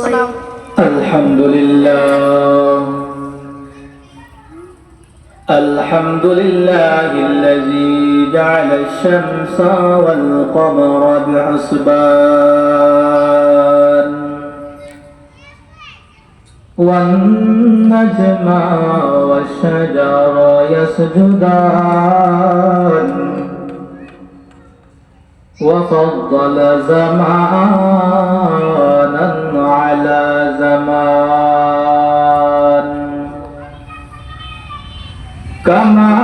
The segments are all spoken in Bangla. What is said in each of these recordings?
সালাম। আলহামদুলিল্লাহ আলহামদুলিল্লাহিল্লাযী জা'আলা আশ-শামসা ওয়াল কমারা বিহুসবান ওয়ান নাজমা ওয়াশ-শাজারা ইয়াসজুদান وفضل زمانا على زمان كما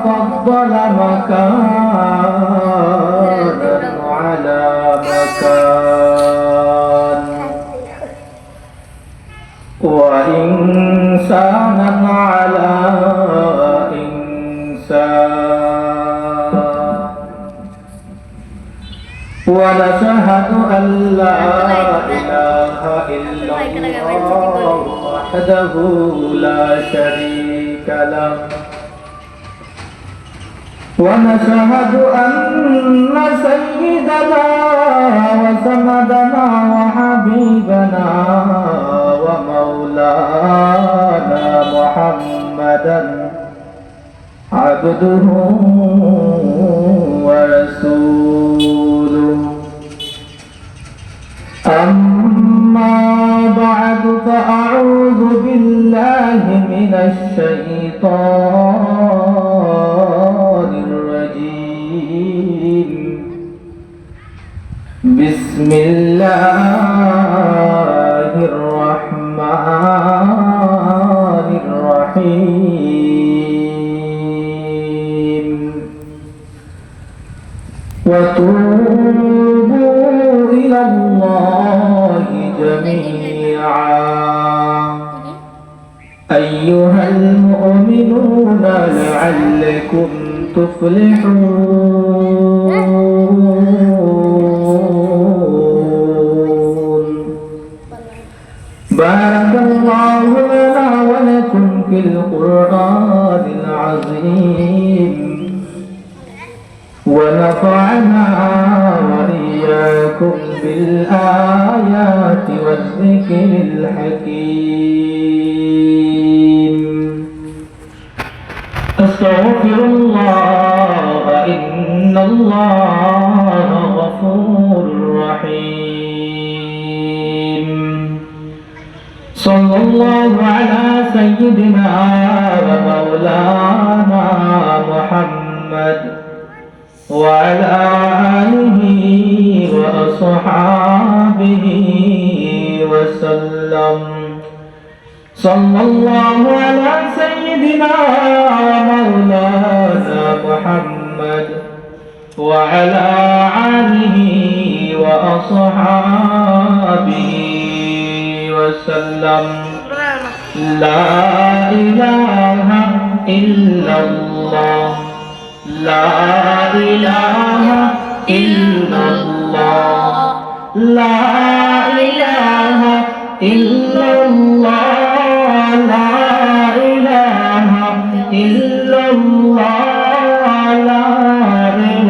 فضل مكانا على مكان وإنسانا على إنسان ونشهد أن لا إله إلا الله وحده لا شريك له ونشهد أن سيدنا وسندنا وحبيبنا ومولانا محمدا عبده ورسوله أما بعد فأعوذ بالله من الشيطان الرجيم بسم الله الرحمن الرحيم وتوبوا إلى الله جميعا أيها المؤمنون لعلكم تفلحون بارك الله لنا ولكم في القرآن العظيم ونفعنا وإياكم بالآيات والذكر الحكيم أستغفر الله إن الله غفور رحيم صلى الله على سيدنا ومولانا محمد وعلى آله وأصحابه وسلم صلى الله على سيدنا ومولانا محمد وعلى آله وأصحابه وسلم لا إله إلا الله لا إله إلا الله لا إله إلا الله لا إله إلا الله لا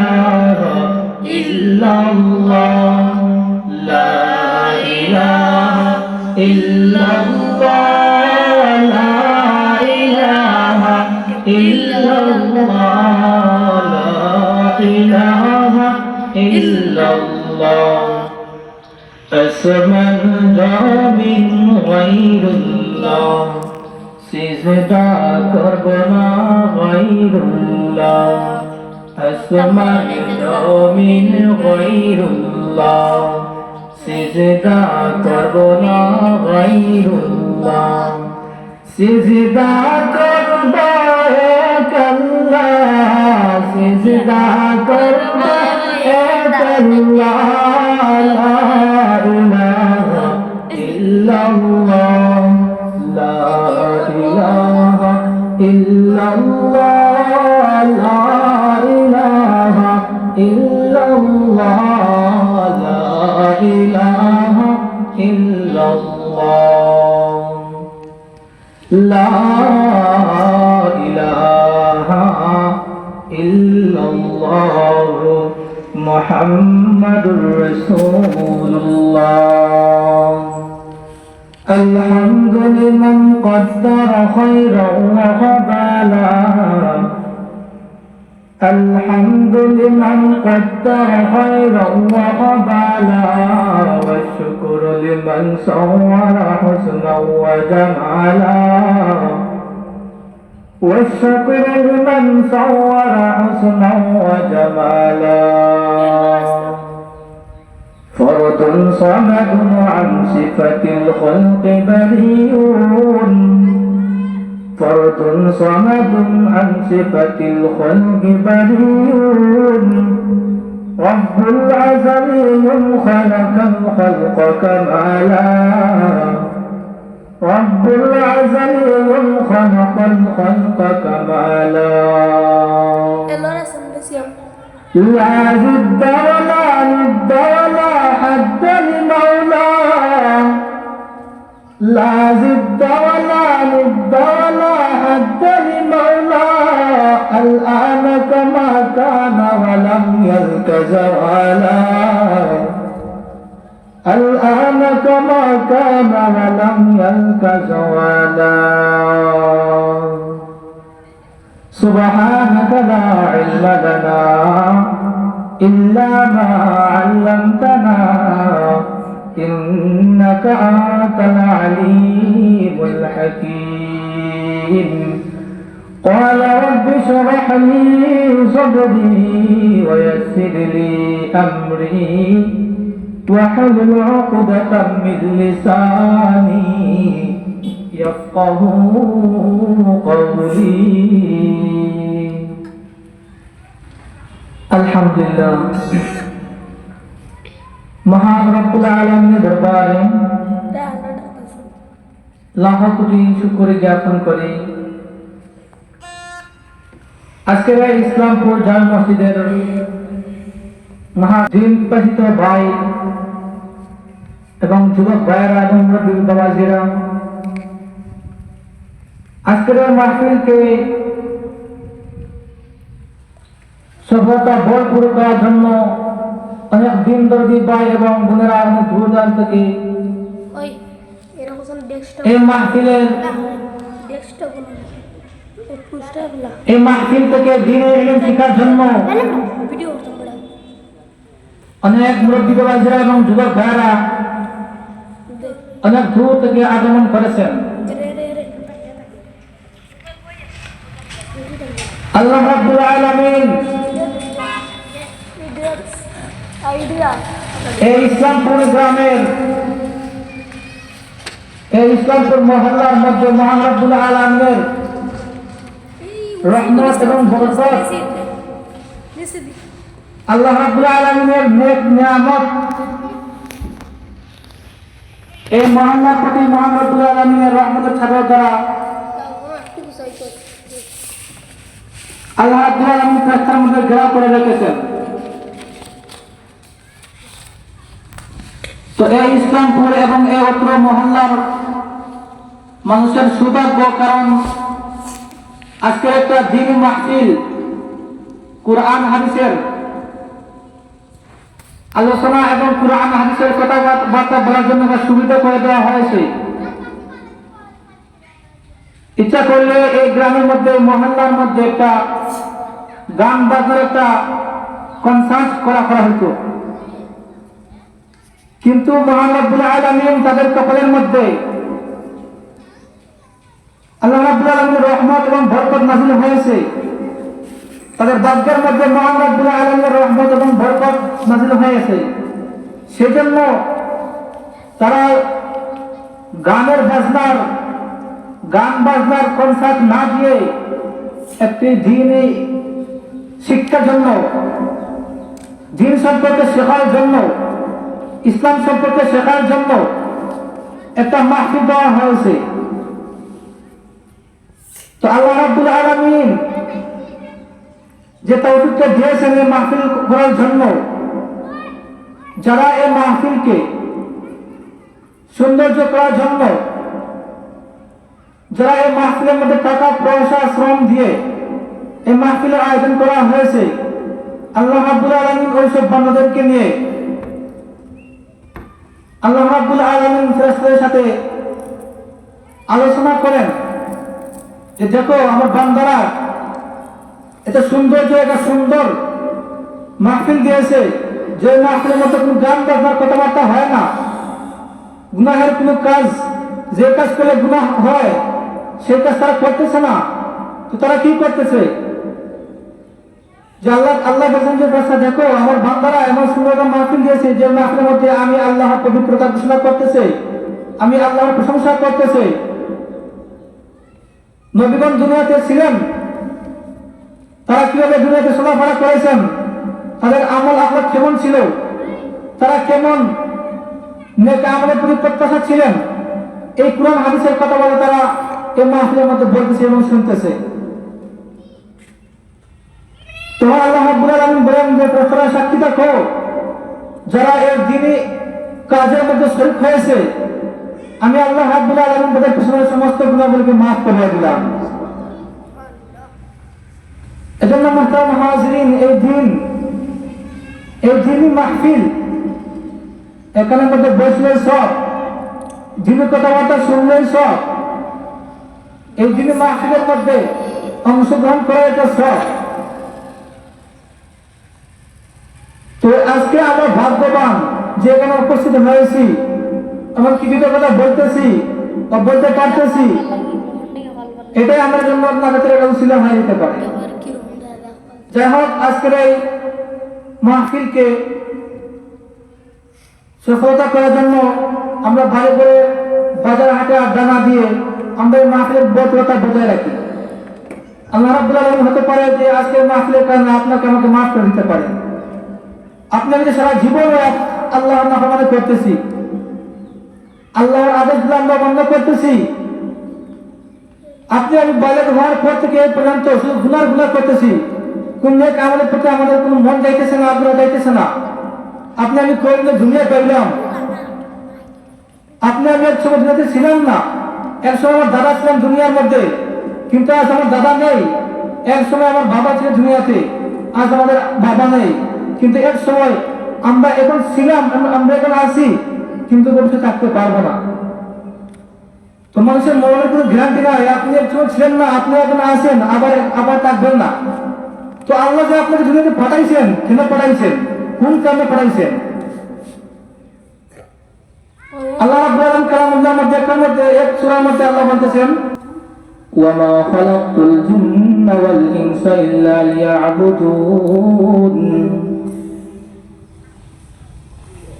إله إلا الله لا إله إلا الله لا إله إلا الله لا إله إلا الله أسمى من غير الله سجدا كربنا غير الله أسمى من غير الله سجدا كربنا غير الله سجدا كربنا سجدا كربنا لا إله إلا الله لا إله إلا الله لا إله إلا الله لا إله إلا الله لا إله إلا الله محمد رسول الله الحمد لمن قدر خيرا وقبالا الحمد لمن قدر خيرا وقبالا والشكر لمن صور حسنا وجمالا والشكر لمن صور حسنا وجمالا فرد صمد عن صفة الخلق بريء فرد صمد عن صفة الخلق بريء رب العزلي خلق الخلق كمالا رب العزلي خلق الخلق كمالا لا ضد ولا ند ولا حد لمولاه لا ضد ولا ند ولا حد لمولاه الآن كما كان ولم يلك زوالا الآن كما كان ولم يلك زوالا سبحانك لا علم لنا إلا ما علمتنا إنك أنت العليم الحكيم قال رب اشرح لي صدري ويسر لي أمري واحلل عقدة من لساني يفقه قولي আলহামদুলিল্লাহ মহান রব্বুল আলামিনের দরবারে লাখ কোটি শুকর জ্ঞাপন করি আজকের এই ইসলামপুর জামে মসজিদের মহাদিন পাঠিত ভাই এবং যুবক ভাইয়েরা এবং মুরব্বী বাবাজিরা আজকের মাহফিলকে সফলতা ভরপুর করার জন্য অনেক দিন দর্দি ভাই এবং বোনেরা অনেক দূরদান থেকে এই মাহফিলের এই মাহফিল থেকে দিনের ইলম শিক্ষার জন্য অনেক মুরব্বী বাবাজিরা এবং যুবক ভাইয়েরা অনেক দূর থেকে আগমন করেছেন আল্লাহ রাব্বুল আলামিন এই ইসলামপুর গ্রামের এই ইসলামপুর মহল্লার মধ্যে মহান রাব্বুল আলামিনের রহমত এবং বরকত আল্লাহ রাব্বুল আলামিনের নেক নিয়ামত এই মহল্লার প্রতি মহান রাব্বুল আলামিনের রহমতের ছাড়া দ্বারা আল্লাহ রাব্বুল আলামিন তার মধ্যে ঘেরাও করে রেখেছেন তো এই ইসলামপুর এবং এই অত্র মহল্লার মানুষের সৌভাগ্য কারণ আজকে একটা দ্বীনি মাহফিল কুরআন হাদিসের আলোচনা এবং কুরআন হাদিসের কথাবার্তা বলার জন্য সুবিধা করে দেওয়া হয়েছে ইচ্ছা করলে এই গ্রামের মধ্যে মহল্লার মধ্যে একটা গান বাজনার একটা কনসার্ট করা হতো কিন্তু মহান রব্বুল আলামিন তাদের কপালের মধ্যে আল্লাহ রাব্বুল আলামিনের রহমত এবং বরকত নাযিল হয়েছে তাদের ভাগ্যের মধ্যে মহান রব্বুল আলামিনের রহমত এবং বরকত নাযিল হয়েছে সেজন্য তারা গান বাজনার কনসার্ট না দিয়ে একটি দ্বীনি শিক্ষার জন্য দ্বীন সম্পর্কে শেখার জন্য ইসলাম সম্পর্কে শেখার জন্য একটা মাহফিল দেওয়া হয়েছে তো আল্লাহ রাব্বুল আলামিন যে তৌফিকটা দিয়েছেন এই মাহফিল করার জন্য যারা এই মাহফিলকে সৌন্দর্য করার জন্য যারা এই মাহফিলের মধ্যে টাকা পয়সা শ্রম দিয়ে এই মাহফিলের আয়োজন করা হয়েছে আল্লাহ রাব্বুল আলামিন ওইসব বান্দাদেরকে নিয়ে আল্লাহ রাব্বুল আলামিন ফেরেশতাদের সাথে আলোচনা করেন যে দেখো আমার বান্দারা এটা সৌন্দর্য, একটা সুন্দর মাহফিল দিয়েছে, যে মাহফিলের মধ্যে কোনো গান বাজনার কথাবার্তা হয় না, গুনাহের কোনো কাজ, যে কাজ করলে গুনাহ হয় সেই কাজ তারা করতেছে না। তো তারা কি করতেছে? যে আল্লাহ বলছেন যে দেখো আমার বান্দারা এমন সুন্দর একটা মাহফিল দিয়েছে, যে মাহফিলের মধ্যে আমি আল্লাহর পবিত্রতা ঘোষণা করতেছে, আমি আল্লাহর প্রশংসা করতেছে। নবীগণ দুনিয়াতে ছিলেন, তারা কিভাবে দুনিয়াতে চলাফেরা করেছেন, তাদের আমল আখলাক কেমন ছিল, তারা কেমন নেক আমলের প্রতি প্রত্যাশা ছিলেন, এই কুরআন হাদিসের কথা বলে তারা এই মাহফিলের মধ্যে বলতেছে এবং শুনতেছে। তোমার আল্লাহ রাব্বুল আলামিন বলেন যে তোমরা সাক্ষী থাকো, যারা এই দ্বীনি কাজের মধ্যে শরীক হয়েছে, আমি আল্লাহ রাব্বুল আলামিন তাদের পিছনের সমস্ত গুনাহগুলোকে মাফ করে দিলাম। এজন্য মুহতারাম হাজিরিন, এই দ্বীনি মাহফিল, এখানের মধ্যে বসলে সব, দ্বীনি কথাবার্তা শুনলেই সব, এই দ্বীনি মাহফিলের মধ্যে অংশগ্রহণ করা এটা সব। তো আজকে আমরা ভাগ্যবান যে এখানে উপস্থিত হয়েছি, আমার কিছুটা কথা বলতেছি বা বলতে পারতেছি, এটাই আমার জন্য আপনাদের একটা উসিলা হয়ে যেতে পারে। যাই হোক, আজকের এই মাহফিলকে সফলতা করার জন্য আমরা ভালো করে বাজার হাটে আড্ডা না দিয়ে আমরা এই মাহফিলের বৈধতা বজায় রাখি। আল্লাহ রাব্বুল আলামিন হতে পারে যে আজকের মাহফিলের কারণে আপনাকে আমাকে মাফ করে দিতে পারে। আপনাকে যে সারা জীবন আল্লাহর নাফরমানি করতেছি, আল্লাহর আদেশগুলো আমরা বন্ধ করতেছি, আপনি আমি বালেগ হওয়ার পর থেকে এই পর্যন্ত শুধু গুনাহ করতেছি, কোন নেক আমলের প্রতি আমাদের কোনো মন যাইতেছে না, আগ্রহ যাইতেছে না। আপনি আমি করিলে দুনিয়া পেলাম, আপনি আমি এক সময় দুনিয়াতে ছিলাম না, এক সময় আমার দাদা ছিলেন দুনিয়ার মধ্যে, কিন্তু আজ আমার দাদা নেই। এক সময় আমার বাবা ছিল দুনিয়াতে, আজ আমাদের বাবা নেই। কিন্তু এক সময় আমরা এখন ছিলাম, আমরা এখন আছি, কিন্তু ভবিষ্যতে থাকতে পারবো না। তো মানুষের মনের কোনো গ্যারান্টি নাই, আপনি এক সময় ছিলেন না, আপনি এখন আছেন, আবার থাকবেন না। তো আল্লাহ যে আপনাকে দুনিয়াতে পাঠাইছেন, কেন পাঠাইছেন, কোন কারণে পাঠাইছেন? আল্লাহ রাব্বুল আলামিন কালামুল্লাহর মধ্যে এক সূরার মধ্যে আল্লাহ বলতেছেন, ওয়ামা খালাকতুল জিন্না ওয়াল ইনসা ইল্লা লিয়াবুদুন।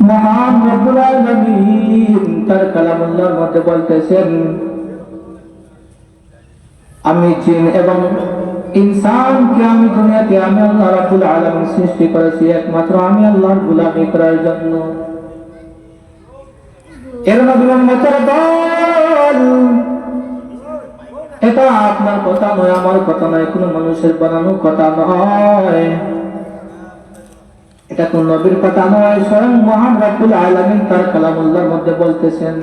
মহান রব্বুল আলামিন তার কালামুল্লাহর মধ্যে বলতেছেন, আমি জিন এবং ইনসানকে আমি দুনিয়াতে আমি আল্লাহ রাব্বুল আলামিন সৃষ্টি করেছি একমাত্র আমি আল্লাহর গোলামি করার জন্য। এর নবী উম্মতের দল, এটা আপনার কথা নয়, আমার কথা নয়, কোনো মানুষের বানানো কথা নয়, এটা কোন নবীর কথা নয়, স্বয়ং মহান রব্বুল আলামিন তার কালামুল্লাহর মধ্যে বলতেছেন,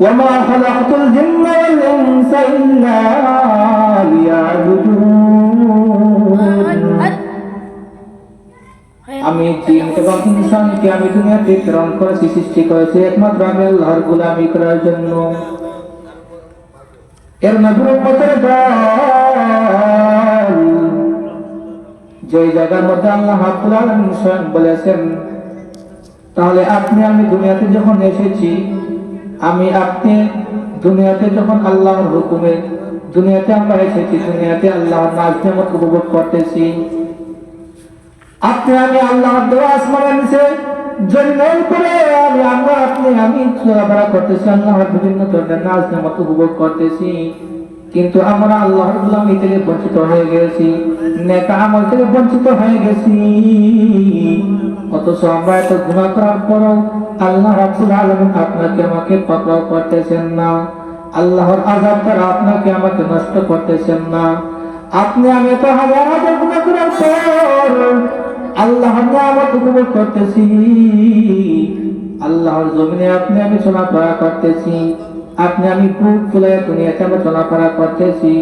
ওয়ামা খালাকতুল জিন্না ওয়াল ইনসা ইল্লা লিয়াবুদুন। আমি জিন এবং ইনসানকে আমি দুনিয়াতে প্রেরণ করেছি, সৃষ্টি করেছি একমাত্র আমি আল্লাহর গোলামি করার জন্য। এর নবীর উম্মতের দল, যে জায়গার মধ্যে আল্লাহ রাব্বুল আলামিন স্বয়ং বলেছেন, তাহলে আপনি আমি দুনিয়াতে যখন এসেছি, আমি আপনি দুনিয়াতে যখন আল্লাহর হুকুমে দুনিয়াতে আমরা এসেছি, দুনিয়াতে আল্লাহর নাজ নেয়ামত উপভোগ করতেছি। আপনি আমি আল্লাহর দেওয়া আসমানের নিচে জমিনের উপরে আমি চলাফেরা করতেছি, আল্লাহর বিভিন্ন ধরনের নাজ নেয়ামত উপভোগ করতেছি, কিন্তু আমরা আল্লাহর গোলামি থেকে বঞ্চিত হয়ে গেছি, নেক আমল থেকে বঞ্চিত হয়ে গেছি। অথচ আমরা এত গুনাহ করার পরও আল্লাহ রাব্বুল আলামিন আপনাকে আমাকে পাকড়াও করতেছেন না, আল্লাহর আযাব দ্বারা আপনাকে আমাকে নষ্ট করতেছেন না। আপনি আমি এত হাজার হাজার গুনাহ করার পর আল্লাহর নিয়ামত উপভোগ করতেছি, আল্লাহর জমিনে আপনি আমি চলাফেরা করতেছি, আপনি আমি বুক ফুলে দুনিয়াতে আমরা চলাফেরা করতেছি,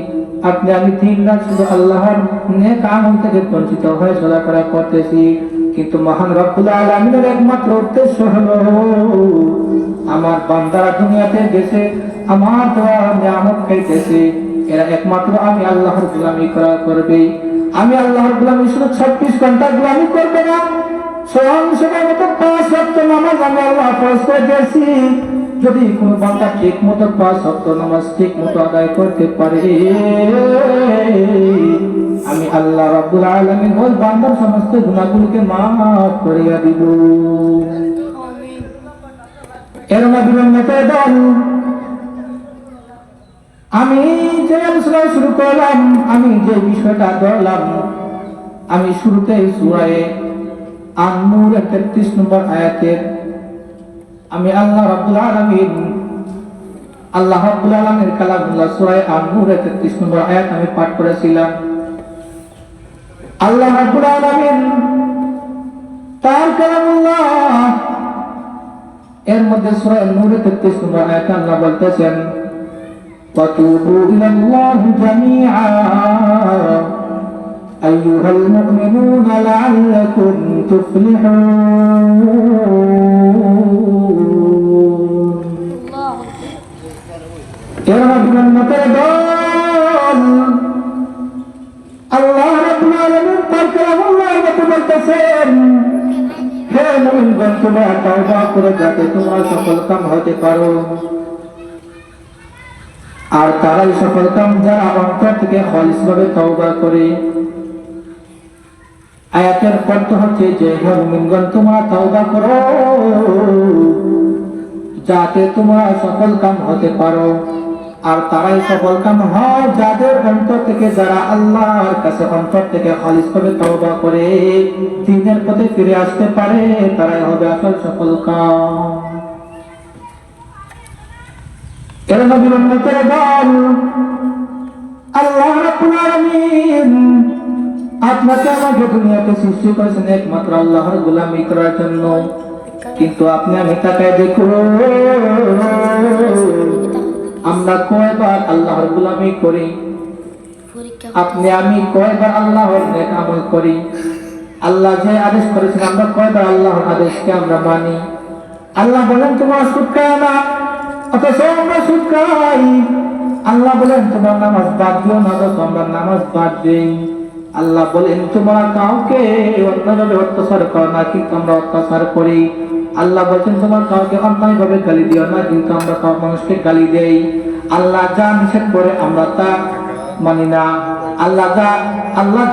আপনি আমি দিন রাত শুধু আল্লাহর নেক আমল থেকে বঞ্চিত হয়ে চলাফেরা করতেছি, কিন্তু মহান রব্বুল আলামিনের একমাত্র উদ্দেশ্য হলো আমার বান্দারা দুনিয়াতে গেছে আমার দেওয়া নিয়ামত খাইতেছে, এরা একমাত্র আমি আল্লাহর গোলামি করা করবে। আমি আল্লাহর গোলামি শুধু 26 ঘন্টা গোলামি করবে না, স্বয়ং সময় মতো 5 ওয়াক্ত নামাজ আমি আল্লাহ ফরজ করে দিয়েছি। যদি কোনো বান্দা ঠিক মতো 5 ওয়াক্ত নামাজ ঠিক মতো আদায় করতে পারে, আমি আল্লাহ রাব্বুল আলামিন ওই বান্দার সমস্ত গুনাহগুলোকে মাফ করিয়া দিব। এর বিলম্বিত দল আমি যে আলোচনা শুরু করলাম, আমি যে বিষয়টা ধরলাম, আমি শুরুতে সূরা আন-নূর 33 নম্বর আয়াতের আমি আল্লাহ রাব্বুল আলামিন কালামুল্লাহ সূরা আন-নূর 33 নম্বর আয়াত আমি পাঠ করেছিলাম। আল্লাহ রাব্বুল আলামিন তার কালামুল্লাহ এর মধ্যে সূরা আন-নূর 33 নম্বর আয়াতে আল্লাহ বলতেছেন, وَتُوبُوا إِلَى اللَّهِ جَمِيعًا أَيُّهَا الْمُؤْمِنُونَ لَعَلَّكُمْ تُفْلِحُونَ। এর বিলম্বিত দল আল্লাহ রাব্বুল আলামিন তার কালামুল্লাহ মতো বলতেছেন, হে মুমিনগণ, তোমরা তওবা করে যাতে তোমরা সফল কাম হতে পারো। আর তারাই সফল কাম যারা অন্তর থেকে খালিসভাবে তওবা করে। আয়াতের অর্থ হচ্ছে যে হে মুমিনগণ, তোমরা তওবা করো যাতে তোমরা সফল কাম হতে পারো। আর তারাই সফল কাম হয় যাদের অন্তর থেকে, যারা আল্লাহর কাছে অন্তর থেকে খালিসভাবে তওবা করে দ্বীনের পথে ফিরে আসতে পারে, তারাই হবে আসল সফল কাম। এর বিলম্বিতের দল আল্লাহ রাব্বুল আলামিন আপনাকে আমাকে দুনিয়াতে সৃষ্টি করেছেন একমাত্র আল্লাহর গোলামি করার জন্য। কিন্তু আপনি আমি তাকায় দেখুন, আমরা কয়বার আল্লাহর গোলামি করি, আপনি আমি কয়বার আল্লাহর নেক আমল করি। আল্লাহ যে আদেশ করেছেন আমরা কয়বার আল্লাহর আদেশকে আমরা মানি। আল্লাহ বলেন তোমার সুদ খায় না, অথচ আমরা সুদ খাই। আল্লাহ বলেন তোমার নামাজ বাদ দিও না, অথচ আমরা নামাজ বাদ দিই। আল্লাহ বলেন তোমরা কাউকে অন্যভাবে অত্যাচার করো না, কিন্তু আমরা অত্যাচার করি। আল্লাহ বলছেন তোমার কাউকে অন্যায়ভাবে গালি দিও না, কিন্তু আমরা মানুষকে গালি দেই। আল্লাহ যা নিষেধ করে আমরা তা মানি না। আল্লাহ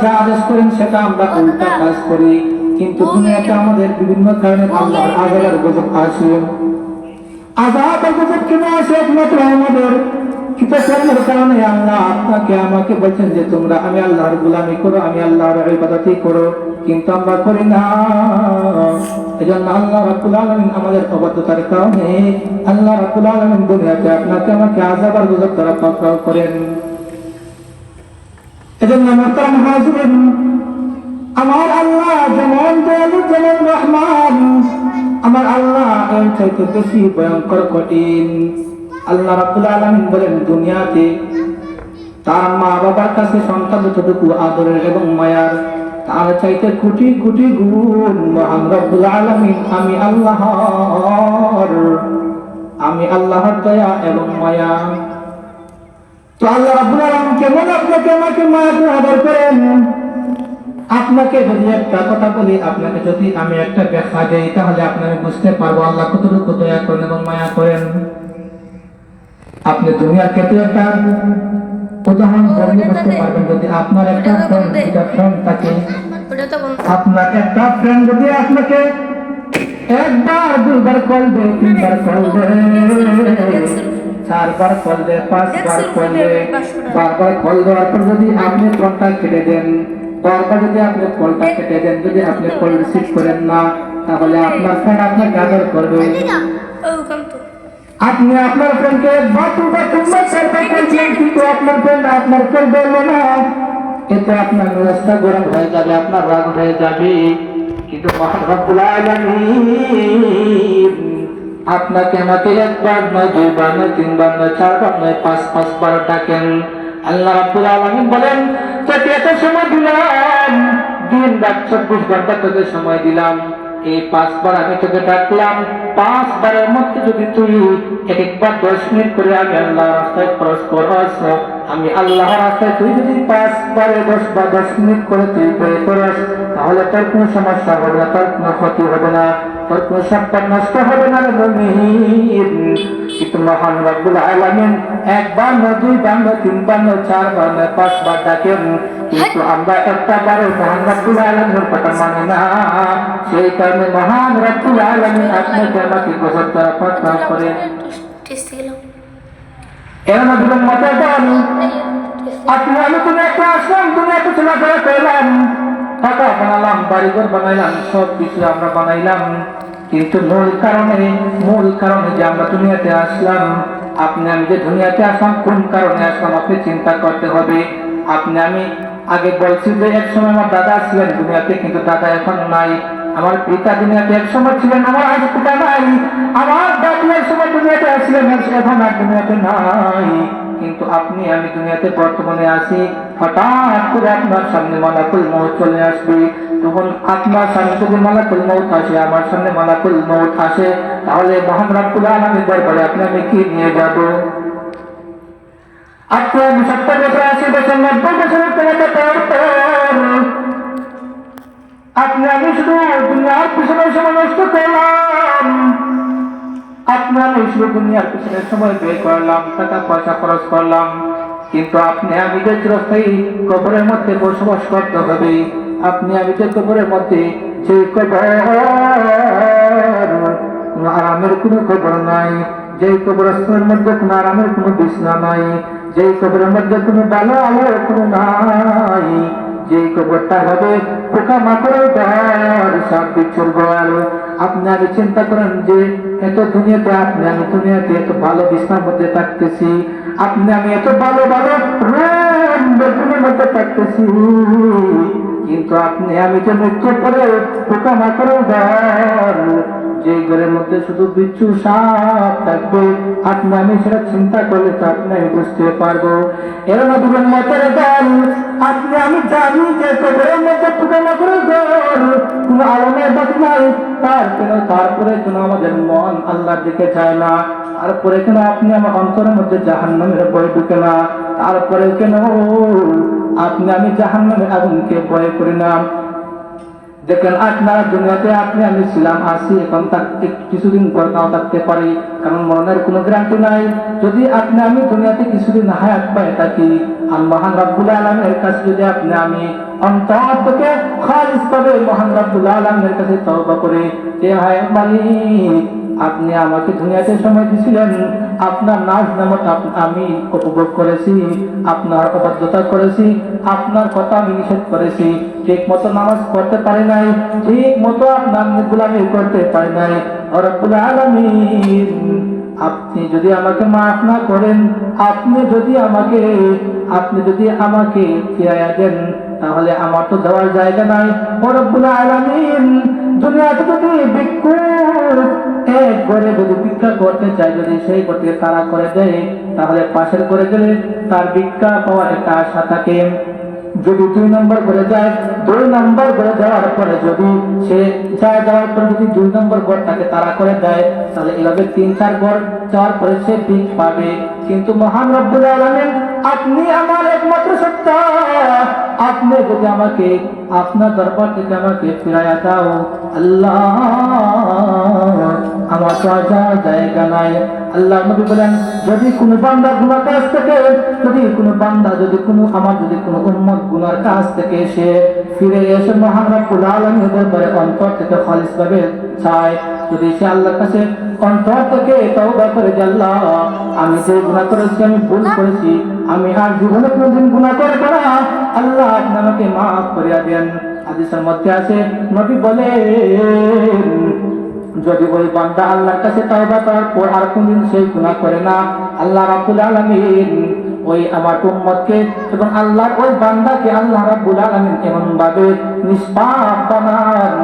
যা আদেশ করেন সেটা আমরা উল্টা কাজ করি। কিন্তু দুনিয়াতে আমাদের বিভিন্ন কারণে আল্লাহর আযাবের গজব আসে। আযাবের গজব কেন আসে? একমাত্র আমাদের কিতাবের কারণে। আল্লাহ আপনাকে আমাকে বলছেন যে তোমরা আমি আল্লাহর গোলামি করো, আমি আল্লাহর ইবাদত করো, কিন্তু আমরা করি না। এজন্য আল্লাহ রাব্বুল আলামিন আমাদের অবাধ্যতার কারণে আল্লাহ রাব্বুল আলামিন দুনিয়াতে আপনাকে আমাকে আযাব আর গজব দ্বারা পাকড়াও করেন। এজন্য মুহতারাম হাজিরিন, আমার আল্লাহ যেমন দয়ালু যেমন রহমান, আমার আল্লাহ এর চাইতে বেশি ভয়ঙ্কর কঠিন। আল্লাহ রাব্বুল আলামিন বলেন দুনিয়াতে তার মা বাবার কাছে সন্তান যতটুকু আদরের এবং মায়ার, তার চাইতে কোটি কোটি গুণ মহান রব্বুল আলামিন আমি আল্লাহর দয়া এবং মায়া। তো আল্লাহ রাব্বুল আলামিন কেমন আপনাকে আমাকে মায়া করে আদর করেন। আপনাকে যদি একটা কথা বলি, আপনাকে যদি আমি একটা ব্যাখ্যা দেই, তাহলে আপনারা বুঝতে পারবো আল্লাহ কতটুকু দয়া করেন এবং মায়া করেন। আপনি দুনিয়ার ক্ষেত্রে একটা উদাহরণ বলতে বুঝতে পারবেন। যদি আপনার একটা ফ্রেন্ড থাকে, আপনার একটা ফ্রেন্ড যদি আপনাকে একবার দুইবার কল দেয়, তিনবার কল দেয়, চারবার কল দেয়, পাঁচবার কল দেয়, বারবার কল দেওয়ার পর যদি আপনি ফোনটা কেটে দেন, বারবার যদি আপনি কলটা কেটে দেন, যদি আপনি কল রিসিভ করেন না, তাহলে আপনার ফ্রেন্ড আপনাকে আদর করবে। আপনি আপনার ফ্রেন্ডকে কিন্তু আপনার ফ্রেন্ড আপনার কল বললো না, এতে আপনার মেজাজটা গরম হয়ে যাবে, আপনার রাগ হয়ে যাবে। কিন্তু মহান রব্বুল আলামিন আপনাকে আমাকে একবার নয়, দুইবার নয়, তিনবার নয়, চারবার নয়, পাঁচবার ডাকেন। আল্লাহ রাব্বুল আলামিন বলেন তোকে এত সময় দিলাম, দিন রাত 24 ঘন্টা তোকে সময় দিলাম, এই 5 বার আমি তোকে ডাকলাম, 5 বারের মধ্যে যদি তুই একবার 10 মিনিট করে আমি আল্লাহর রাস্তায় খরচ করস, আমি আল্লাহর রাস্তায় তুই যদি 5 বারে 10 বা 10 মিনিট করে তুই ব্যয় করস, তাহলে তোর কোনো সমস্যা হবে না, তোর কোনো ক্ষতি হবে না, তোর কোনো সম্পদ নষ্ট হবে না রে মুমিন। কিন্তু মহান রব্বুল আলামিন 1 বার না 2 বার না 3 বার না 4 বার না 5 বার ডাকেন, কিন্তু আমরা একটা বারে মহান রব্বুল আলামিনের কথা মানি না। সেই কারণে মহান রব্বুল আলামিন আপনাকে আমাকে গজব দ্বারা পাকড়াও করে। এর মধ্যে মতে দেন, আপনি আমি তুমি একটা আসলাম, তুমি একটা চলাফেরা করলাম, টাকা বানালাম, বাড়িঘর বানাইলাম, সব কিছু আমরা বানাইলাম, কিন্তু মূল কারণে যে আমরা দুনিয়াতে আসলাম, আপনি আমি যে দুনিয়াতে আসলাম কোন কারণে আসলাম আপনি চিন্তা করতে হবে। আপনি আমি আগে বলছি যে এক সময় আমার দাদা ছিলেন দুনিয়াতে, কিন্তু দাদা এখন নাই। আমার পিতা দুনিয়াতে এক সময় ছিলেন, আমার আজ পিতা নাই। আমার দাদু এক সময় দুনিয়াতে আসলেন, এখন আর দুনিয়াতে নাই। কিন্তু আপনি আমি দুনিয়াতে বর্তমানে আছি, হঠাৎ করে আপনার সামনে মালাকুল মউত চলে আসবে। তখন আপনার সামনে যদি মালাকুল মউত আসে, আমার সামনে মালাকুল মউত আসে, তাহলে মহান রব্বুল আলামিন দরবারে আপনি আমি কি নিয়ে যাব? আপনি আমি 70 বছর 80 বছর 90 বছরের পেছনে আপনি আমি শুধু দুনিয়ার পিছনে সময় নষ্ট করলাম, আপনি আমি শুধু দুনিয়ার পিছনে সময় ব্যয় করলাম, টাকা পয়সা খরচ করলাম, কিন্তু আপনি আমি যে চিরস্থায়ী কবরের মধ্যে বসবাস করতে হবে। আপনি আমি যে কবরের মধ্যে, যে কবর কোনো আরামের কোনো কবর নাই, যে কবরস্থানের মধ্যে কোনো আরামের কোনো বিছনা নাই, যে কবরের মধ্যে কোনো ভালো আলোর কোনো নাই, যে কবরটা হবে পোকা মাকড়ের ঘর, সাপ বিচ্ছুর ঘর। আপনি আগে চিন্তা করেন যে এত দুনিয়াতে আপনি আমি দুনিয়াতে এত ভালো বিছনার মধ্যে থাকতেছি, আপনি আমি এত ভালো ভালো বেডরুমের মধ্যে থাকতেছি, কিন্তু আপনি আমি যে মৃত্যুর পরে পোকা মাকড়ের ঘর, যে ঘরের মধ্যে শুধু বিচ্ছু সাপ থাকবে, আপনি আমি সেটা চিন্তা করলে তো আপনি আমি বুঝতে পারবো। এর মধ্যে মতের দল আপনি আমি জানি যে ঘরের মধ্যে পোকা মাকড়ের ঘর, কোনো আলমের বাদ নাই, তারপরে কেন আমাদের মন আল্লাহর দিকে যায় না? তারপরে কেন আপনি আমার অন্তরের মধ্যে জাহান্নামের ভয় ঢুকে না? তারপরে কেন আপনি আমি জাহান্নামের আগুনকে ভয় করি না? দেখেন আপনার দুনিয়াতে আপনি আমি ছিলাম, আসি, এখন কিছুদিন পর নাও থাকতে পারি, কারণ মরণের কোনো গ্যারান্টি নাই। যদি আপনি আমি দুনিয়াতে কিছুদিন হায়াত পাই থাকি, মহান রব্বুল আলামিনের কাছে যদি আপনি আমি অন্তর থেকে খালিস ভাবে মহান রব্বুল আলামিনের কাছে তওবা করে, যে হায় মালিক আপনি আমাকে দুনিয়াতে সময় দিয়েছিলেন, আপনার নাজ নামত আমি উপভোগ করেছি, আপনার অবাধ্যতা করেছি, আপনার কথা আমি নিষেধ করেছি, ঠিক মতো নামাজ পড়তে পারি নাই, ঠিক মতো আপনার গোলামি করতে পারি নাই। রব্বুল আলামিন আপনি যদি আমাকে মাফ না করেন, আপনি যদি আমাকে ফিরাইয়া দেন, তাহলে আমার তো যাওয়ার জায়গা নাই। রব্বুল আলামিন দুনিয়াতে যদি ভিক্ষুক এক ঘরে যদি ভিক্ষা করতে চায়, যদি সেই ঘরকে তাড়া করে দেয়, তাহলে পাশের ঘরে গেলে তার ভিক্ষা পাওয়ার একটা আশা থাকে। যদি 2 নম্বর করে যায়, 2 নম্বর করে যাওয়ার পরে যদি সে যাওয়ার পরে যদি 2 নম্বর ঘরটাকে তাড়া করে দেয়, তাহলে এভাবে 3-4 ঘর যাওয়ার পরে সে ভিক পাবে। কিন্তু মহান রব্বুল আলামিন আপনি আমার একমাত্র সত্তা, আপনি যদি আমাকে আপনার দরবার থেকে আমাকে ফিরাইয়া দাও, আল্লাহ আমার তো যাওয়ার জায়গা নাই। আল্লাহ নবী বলেন, যদি কোনো বান্দা গুনার কাছ থেকে, যদি কোনো উম্মত গুনার কাছ থেকে সে ফিরে এসে মহান রব্বুল আলামিনের দরবারে অন্তর থেকে খালিস ভাবে চায়, যদি সে আল্লাহর কাছে অন্তর থেকে তওবা করে যে আল্লাহ আমি যে গুনাহ করেছি, আমি ভুল করেছি, আমি আর জীবনে কোনোদিন গুনাহ করব না, আল্লাহ আপনি আমাকে মাফ করিয়া দেন। হাদিসের মধ্যে আছে, নবী বলেন, যদি ওই বান্দা আল্লাহর কাছে তওবা করার পর আর কোনদিন সেই গুনাহ করে না, আল্লাহ রাব্বুল আলামিন ওই আমার উম্মতকে এবং আল্লাহর ওই বান্দাকে আল্লাহ রাব্বুল আলামিন এমন ভাবে নিষ্পাপ বানান,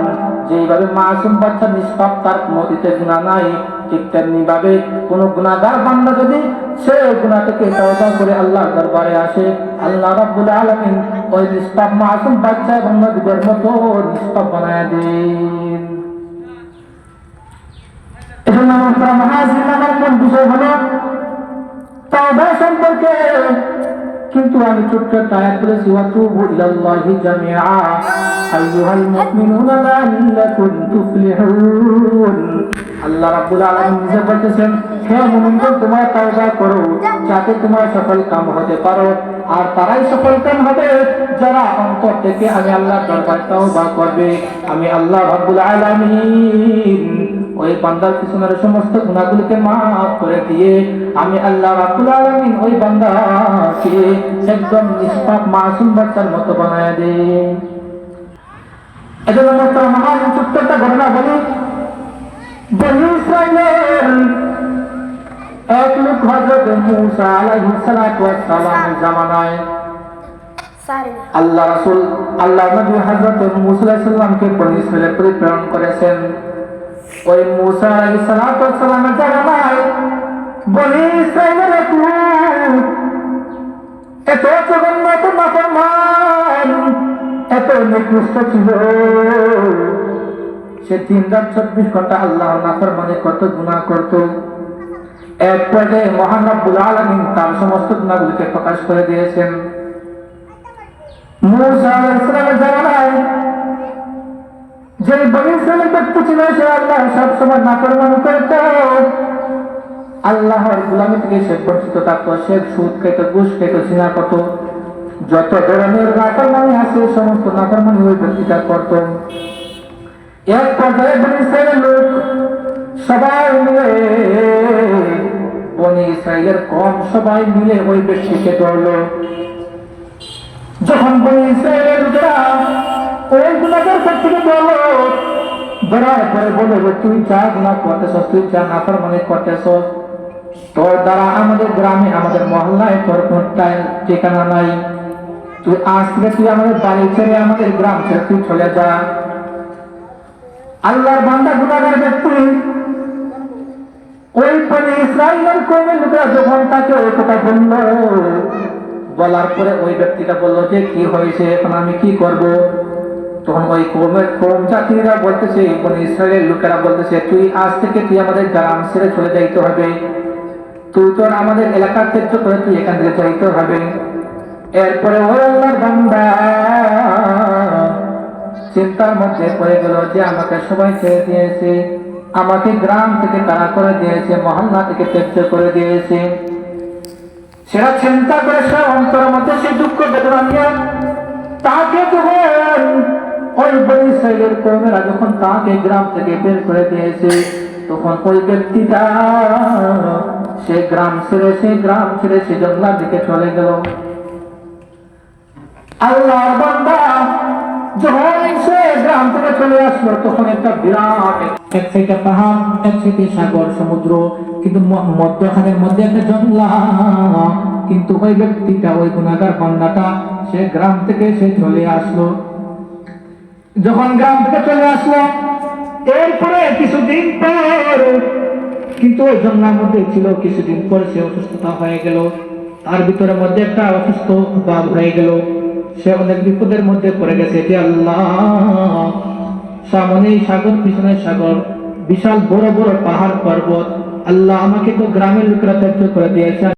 যেভাবে মাসুম বাচ্চা নিষ্পাপ, তার কোনো দিতে গুনাহ নাই, ঠিক তেমনি ভাবে কোন গুনাহগার বান্দা যদি সে গুনাহ থেকে তওবা করে আল্লাহর দরবারে আসে, আল্লাহ রাব্বুল আলামিন ওই নিষ্পাপ মাসুম বাচ্চা এবং নবীদের মতো নিষ্পাপ বানায় দেন। এজন্য আমরা মহাজির নামের মূল বিষয় হলো তওবা সম্পর্কে। কিন্তু আমি ছোট্ট একটা আয়াত বলেছি, ওয়াতুবু ইলাল্লাহি জামিআ আইয়ুহাল মুমিনুনা লাআল্লাকুম তুফলিহুন। আল্লাহ রাব্বুল আলামিন নিজে বলতেছেন, হে মুমিনগণ তোমরা তওবা করো যাতে তোমরা সফল কাম হতে পারো। আর তারাই সফল কাম হবে যারা অন্তর থেকে আমি আল্লাহর দরবারে তওবা করবে। আমি আল্লাহ রাব্বুল আলামিন ওই বান্দার পিছনের সমস্ত গুনাহগুলোকে মাফ করে দিয়ে আমি আল্লাহ রাব্বুল আলামিন ওই বান্দাকে একদম নিষ্পাপ মাসুম বাচ্চার মতো বানায় দেই। এজন্য আমরা মহান ছোট্ট ঘটনা বলি। বনি ইসরাইলের এক লোক হযরত মূসা আলাইহিস সালাতু ওয়াস সালামের জামানায় আল্লাহ রাসূল আল্লাহ নবী হযরত মূসা আলাইহিস সালামকে বনি ইসরাইলের প্রতি প্রেরণ করেছেন। ওই মূসা আলাইহিস সালাতু ওয়াস সালামের জামানায় বনি ইসরাইলের এক লোক এত জঘন্য, এত নাফরমান, এত নিকৃষ্ট ছিল, সে 3 রাত 24 ঘন্টা আল্লাহর নাফরমানি কত গুনাহ করত। এক পর্যায়ে মহান রব্বুল আলামিন তার সমস্ত গুনাহগুলোকে প্রকাশ করে দিয়েছেন। মূসা আলাইহিস সালামের জামানায় যে বনি ইসরাইলের ব্যক্তি ছিল সে আল্লাহ সব সময় নাফরমানি করত, আল্লাহর গোলামি থেকে সে বঞ্চিত থাকত, সে সুদ খেত, ঘুষ খেত, জিনা করত, যত ধরনের নাফরমানি আছে সমস্ত নাফরমানি ওই ব্যক্তিটা করত। এক পর্যায়ে বনি ইসরাইলের লোক সবাই মিলে, বনি ইসরাইলের কম সবাই মিলে ওই ব্যক্তিকে ধরল। যখন বনি ইসরাইলের লোকেরা ওই গুনাহগার ব্যক্তিকে ধরল, ধরার পরে বলে যে তুই যা গুনাহ করতেছ, তুই যা নাফরমানি করতেছ, তোর দ্বারা আমাদের গ্রামে আমাদের মহল্লায় তোর কোন ঠিকানা নাই, তুই আজ থেকে তুই আমাদের বাড়ি ছেড়ে আমাদের গ্রাম ছেড়ে তুই চলে যা। আল্লাহর বান্দা গুনাহগার ব্যক্তি ওই বনি ইসরাইলের কওমের লোকেরা যখন তাকে ওই কথা বলল, বলার পরে ওই ব্যক্তিটা বলল যে কি হয়েছে, এখন আমি কি করব? তখন ওই কওম জাতিরা বলতেছে, বনি ইসরাইলের লোকেরা বলতেছে, তুই আজ থেকে তুই আমাদের গ্রাম ছেড়ে চলে যাইতে হবে, তুই তোর আমাদের এলাকা ত্যায্য করে তুই এখান থেকে যাইতে হবে। এরপরে ওই আল্লাহর বান্দা চিন্তার মধ্যে পড়ে গেল যে আমাকে সবাই ছেড়ে দিয়েছে, আমাকে গ্রাম থেকে তাড়া করে দিয়েছে, মহল্লা থেকে ত্যায্য করে দিয়েছে। সেটা চিন্তা করে সে অন্তরের মধ্যে সে দুঃখ বেদনা নিয়ে তাকে যখন ওই বনি ইসরাইলের কওমেরা যখন তাকে গ্রাম থেকে বের করে দিয়েছে, তখন ওই ব্যক্তিটা সে গ্রাম ছেড়ে সে জঙ্গলার দিকে চলে গেল। আল্লাহর বান্দা যখন সে গ্রাম থেকে চলে আসলো, তখন একটা বিরাট, এক সাইডে পাহাড়, এক সাইডে সাগর সমুদ্র, কিন্তু মধ্যখানের মধ্যে একটা জঙ্গলা। কিন্তু ওই ব্যক্তিটা, ওই গুনাহগার বান্দাটা সে গ্রাম থেকে সে চলে আসলো। যখন গ্রাম থেকে চলে আসলো, এরপরে কিছুদিন পর, কিন্তু ওই জঙ্গলার মধ্যে ছিল, কিছুদিন পর সে অসুস্থতা হয়ে গেল, তার ভিতরের মধ্যে একটা অসুস্থ ভাব হয়ে গেল, সে অনেক বিপদের মধ্যে পড়ে গেছে। যে আল্লাহ, সামনে সাগর, পিছনে সাগর, বিশাল বড় বড় পাহাড় পর্বত, আল্লাহ আমাকে তো গ্রামের লোকেরা ত্যায্য করে দিয়েছে।